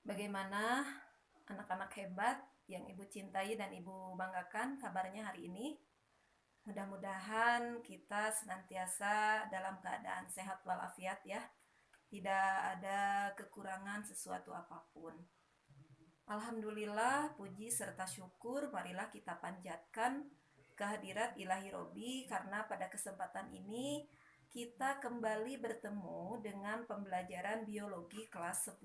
Bagaimana anak-anak hebat yang Ibu cintai dan Ibu banggakan kabarnya hari ini? Mudah-mudahan kita senantiasa dalam keadaan sehat walafiat ya. Tidak ada kekurangan sesuatu apapun. Alhamdulillah, puji serta syukur marilah kita panjatkan kehadirat Ilahi Robi karena pada kesempatan ini kita kembali bertemu dengan pembelajaran biologi kelas 10.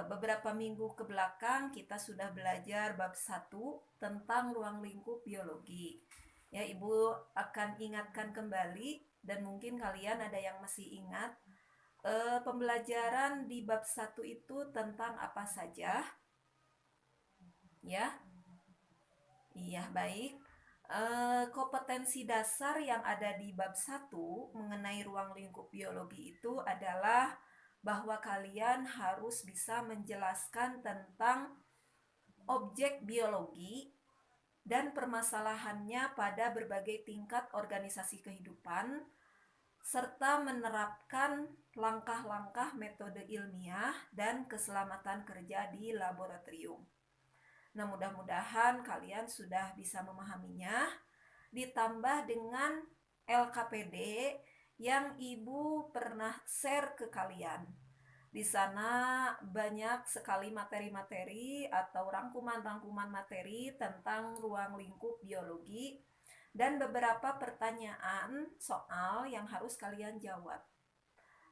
Beberapa minggu ke belakang kita sudah belajar bab 1 tentang ruang lingkup biologi. Ya, Ibu akan ingatkan kembali dan mungkin kalian ada yang masih ingat pembelajaran di bab 1 itu tentang apa saja? Ya. Iya, baik. Kompetensi dasar yang ada di bab 1 mengenai ruang lingkup biologi itu adalah bahwa kalian harus bisa menjelaskan tentang objek biologi dan permasalahannya pada berbagai tingkat organisasi kehidupan, serta menerapkan langkah-langkah metode ilmiah dan keselamatan kerja di laboratorium. Nah, mudah-mudahan kalian sudah bisa memahaminya, ditambah dengan LKPD yang Ibu pernah share ke kalian. Di sana banyak sekali materi-materi atau rangkuman-rangkuman materi tentang ruang lingkup biologi dan beberapa pertanyaan soal yang harus kalian jawab.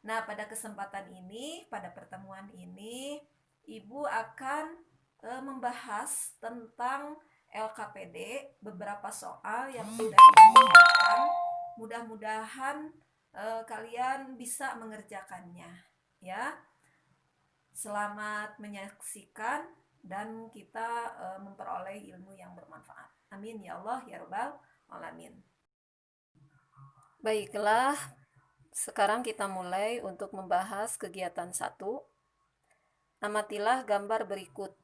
Nah, pada kesempatan ini, pada pertemuan ini, Ibu akan membahas tentang LKPD, beberapa soal yang sudah Ibu buatkan. Mudah-mudahan kalian bisa mengerjakannya, ya. Selamat menyaksikan dan kita memperoleh ilmu yang bermanfaat. Amin ya Allah ya Rabbal alamin. Baiklah, sekarang kita mulai untuk membahas kegiatan 1. Amatilah gambar berikut.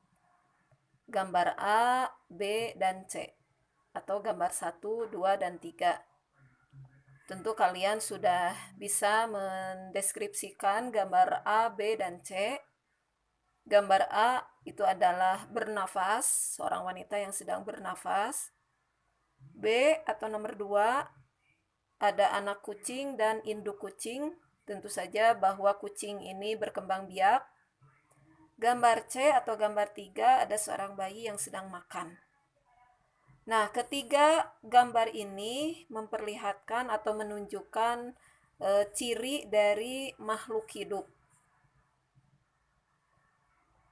Gambar A, B, dan C. Atau gambar 1, 2, dan 3. Tentu kalian sudah bisa mendeskripsikan gambar A, B, dan C. Gambar A itu adalah bernafas, seorang wanita yang sedang bernafas. B atau nomor 2, ada anak kucing dan induk kucing. Tentu saja bahwa kucing ini berkembang biak. Gambar C atau gambar 3, ada seorang bayi yang sedang makan. Nah, ketiga gambar ini memperlihatkan atau menunjukkan ciri dari makhluk hidup.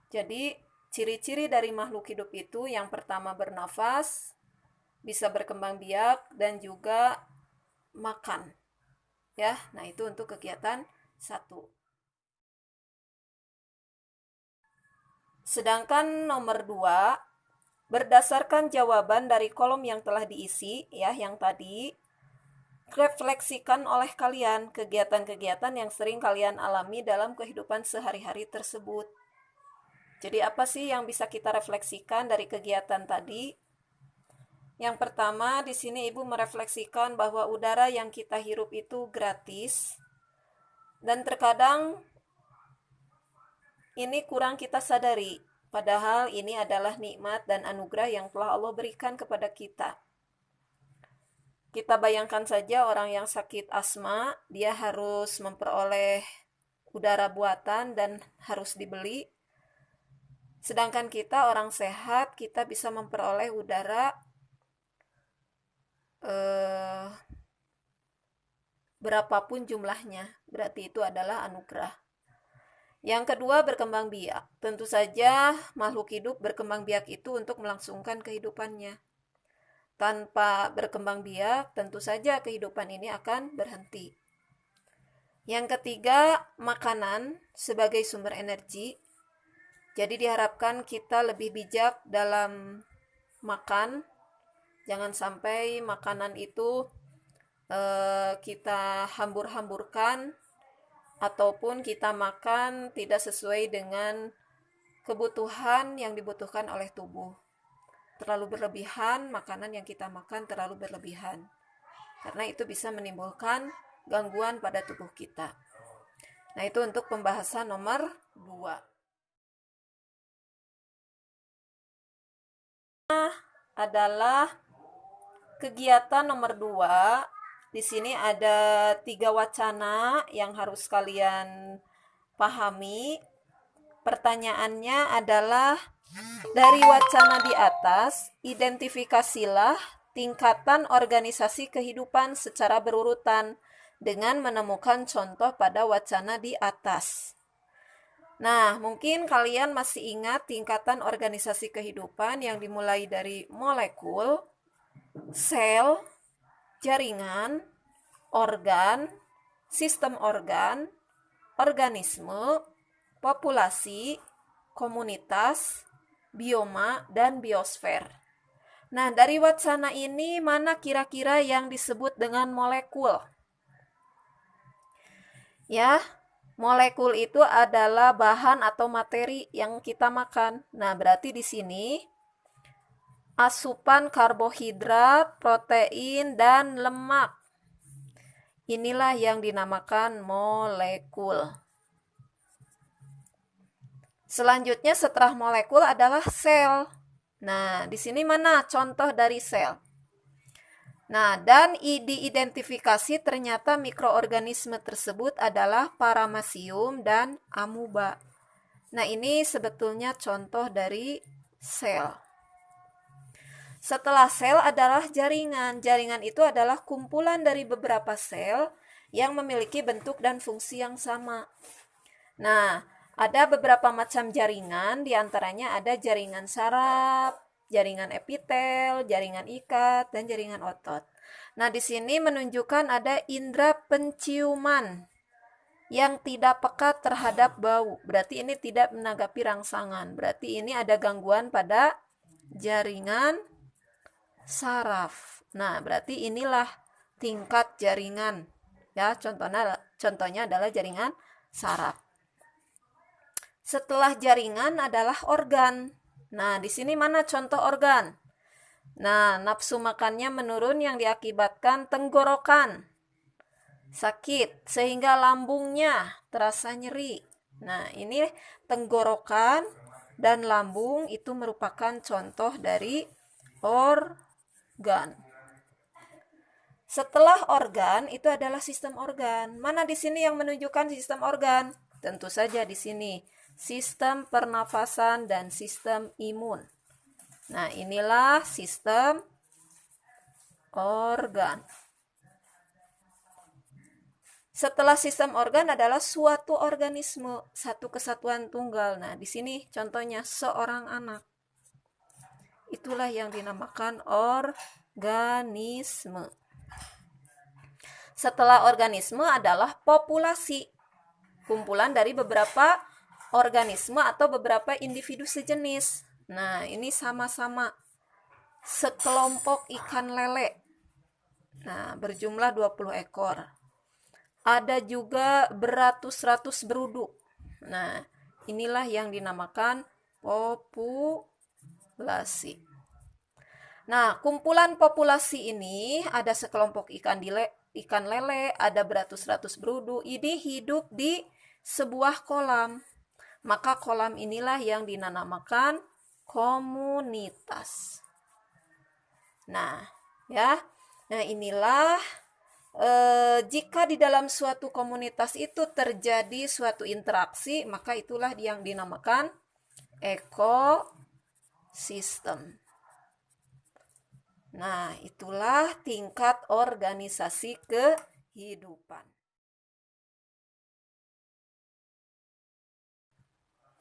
Jadi, ciri-ciri dari makhluk hidup itu yang pertama bernafas, bisa berkembang biak, dan juga makan. Ya, nah itu untuk kegiatan 1. Sedangkan nomor 2, berdasarkan jawaban dari kolom yang telah diisi, ya, yang tadi, refleksikan oleh kalian kegiatan-kegiatan yang sering kalian alami dalam kehidupan sehari-hari tersebut. Jadi apa sih yang bisa kita refleksikan dari kegiatan tadi? Yang pertama, di sini Ibu merefleksikan bahwa udara yang kita hirup itu gratis dan terkadang ini kurang kita sadari, padahal ini adalah nikmat dan anugerah yang telah Allah berikan kepada kita. Kita bayangkan saja orang yang sakit asma, dia harus memperoleh udara buatan dan harus dibeli. Sedangkan kita orang sehat, kita bisa memperoleh udara berapapun jumlahnya. Berarti itu adalah anugerah. Yang kedua, berkembang biak. Tentu saja makhluk hidup berkembang biak itu untuk melangsungkan kehidupannya. Tanpa berkembang biak, tentu saja kehidupan ini akan berhenti. Yang ketiga, makanan sebagai sumber energi. Jadi diharapkan kita lebih bijak dalam makan. Jangan sampai makanan itu kita hambur-hamburkan ataupun kita makan tidak sesuai dengan kebutuhan yang dibutuhkan oleh tubuh. Terlalu berlebihan, makanan yang kita makan terlalu berlebihan. Karena itu bisa menimbulkan gangguan pada tubuh kita. Nah, itu untuk pembahasan nomor 2. Adalah kegiatan nomor 2. Di sini ada 3 wacana yang harus kalian pahami. Pertanyaannya adalah, dari wacana di atas, identifikasilah tingkatan organisasi kehidupan secara berurutan dengan menemukan contoh pada wacana di atas. Nah, mungkin kalian masih ingat tingkatan organisasi kehidupan yang dimulai dari molekul, sel, jaringan, organ, sistem organ, organisme, populasi, komunitas, bioma, dan biosfer. Nah, dari wacana ini mana kira-kira yang disebut dengan molekul? Ya, molekul itu adalah bahan atau materi yang kita makan. Nah, berarti di sini asupan karbohidrat, protein, dan lemak. Inilah yang dinamakan molekul. Selanjutnya setelah molekul adalah sel. Nah, di sini mana contoh dari sel? Nah, dan diidentifikasi ternyata mikroorganisme tersebut adalah paramecium dan amuba. Nah, ini sebetulnya contoh dari sel. Setelah sel adalah jaringan. Jaringan itu adalah kumpulan dari beberapa sel yang memiliki bentuk dan fungsi yang sama. Nah, ada beberapa macam jaringan, diantaranya ada jaringan saraf, jaringan epitel, jaringan ikat, dan jaringan otot. Nah, di sini menunjukkan ada indera penciuman yang tidak peka terhadap bau. Berarti ini tidak menanggapi rangsangan. Berarti ini ada gangguan pada jaringan saraf. Nah, berarti inilah tingkat jaringan. Ya, contohnya adalah jaringan saraf. Setelah jaringan adalah organ. Nah, di sini mana contoh organ? Nah, nafsu makannya menurun yang diakibatkan tenggorokan, sakit, sehingga lambungnya terasa nyeri. Nah, ini tenggorokan dan lambung itu merupakan contoh dari organ. Setelah organ itu adalah sistem organ. Mana di sini yang menunjukkan sistem organ? Tentu saja di sini sistem pernafasan dan sistem imun. Nah, inilah sistem organ. Setelah sistem organ adalah suatu organisme, satu kesatuan tunggal. Nah, di sini contohnya seorang anak. Itulah yang dinamakan organisme. Setelah organisme adalah populasi. Kumpulan dari beberapa organisme atau beberapa individu sejenis. Nah, ini sama-sama sekelompok ikan lele. Nah, berjumlah 20 ekor. Ada juga beratus-ratus berudu. Nah, inilah yang dinamakan populasi. Nah, kumpulan populasi ini ada sekelompok ikan lele, ada beratus-ratus berudu. Ini hidup di sebuah kolam. Maka kolam inilah yang dinamakan komunitas. Nah, ya. Nah, inilah jika di dalam suatu komunitas itu terjadi suatu interaksi, maka itulah yang dinamakan ekosistem. Nah, itulah tingkat organisasi kehidupan.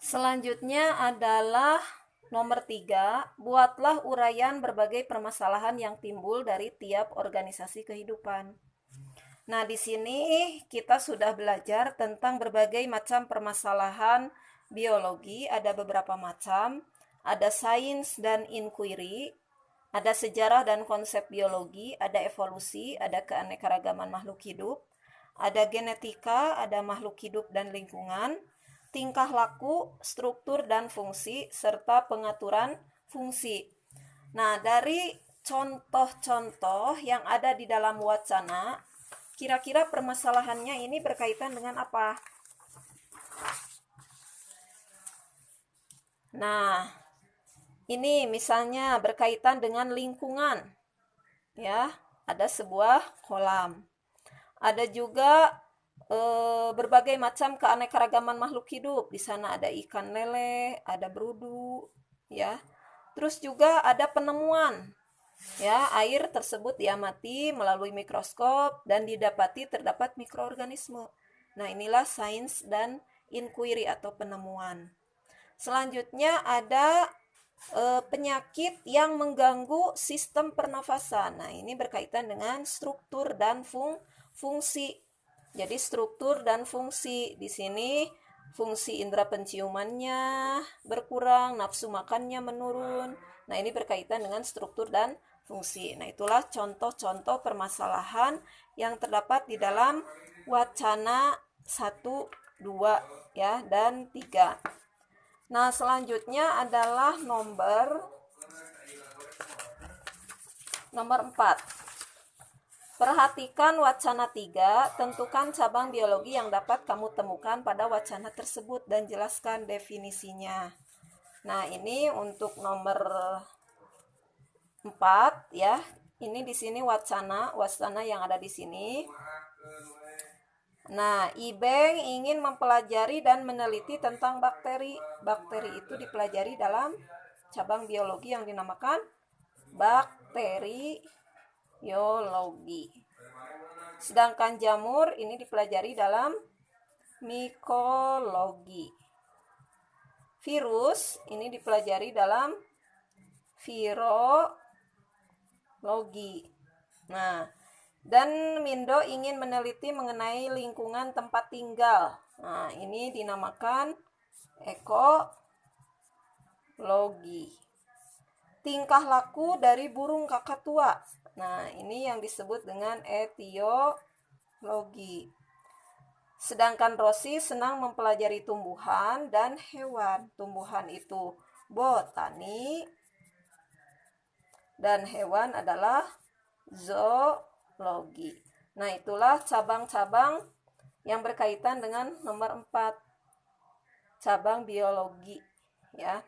Selanjutnya adalah nomor 3, buatlah uraian berbagai permasalahan yang timbul dari tiap organisasi kehidupan. Nah, di sini kita sudah belajar tentang berbagai macam permasalahan biologi, ada beberapa macam, ada sains dan inquiry, ada sejarah dan konsep biologi, ada evolusi, ada keanekaragaman makhluk hidup, ada genetika, ada makhluk hidup dan lingkungan, tingkah laku, struktur dan fungsi, serta pengaturan fungsi. Nah, dari contoh-contoh yang ada di dalam wacana, kira-kira permasalahannya ini berkaitan dengan apa? Nah, ini misalnya berkaitan dengan lingkungan, ya, ada sebuah kolam. Ada juga berbagai macam keanekaragaman makhluk hidup. Di sana ada ikan lele, ada berudu, ya. Terus juga ada penemuan, ya, air tersebut diamati melalui mikroskop dan didapati terdapat mikroorganisme. Nah, inilah sains dan inquiry atau penemuan. Selanjutnya ada penyakit yang mengganggu sistem pernafasan. Nah, ini berkaitan dengan struktur dan fungsi. Jadi struktur dan fungsi di sini fungsi indera penciumannya berkurang, nafsu makannya menurun. Nah, ini berkaitan dengan struktur dan fungsi. Nah, itulah contoh-contoh permasalahan yang terdapat di dalam wacana 1, 2, ya, dan 3. Nah, selanjutnya adalah nomor 4. Perhatikan wacana 3, tentukan cabang biologi yang dapat kamu temukan pada wacana tersebut dan jelaskan definisinya. Nah, ini untuk nomor 4 ya. Ini di sini wacana yang ada di sini. Nah, Ibeng ingin mempelajari dan meneliti tentang bakteri. Bakteri itu dipelajari dalam cabang biologi yang dinamakan bakteriologi. Sedangkan jamur ini dipelajari dalam mikologi. Virus ini dipelajari dalam virologi. Nah, dan Mindo ingin meneliti mengenai lingkungan tempat tinggal. Nah, ini dinamakan ekologi. Tingkah laku dari burung kakatua. Nah, ini yang disebut dengan etiologi. Sedangkan Rosi senang mempelajari tumbuhan dan hewan. Tumbuhan itu botani dan hewan adalah zoologi. Nah, itulah cabang-cabang yang berkaitan dengan nomor 4. Cabang biologi, ya.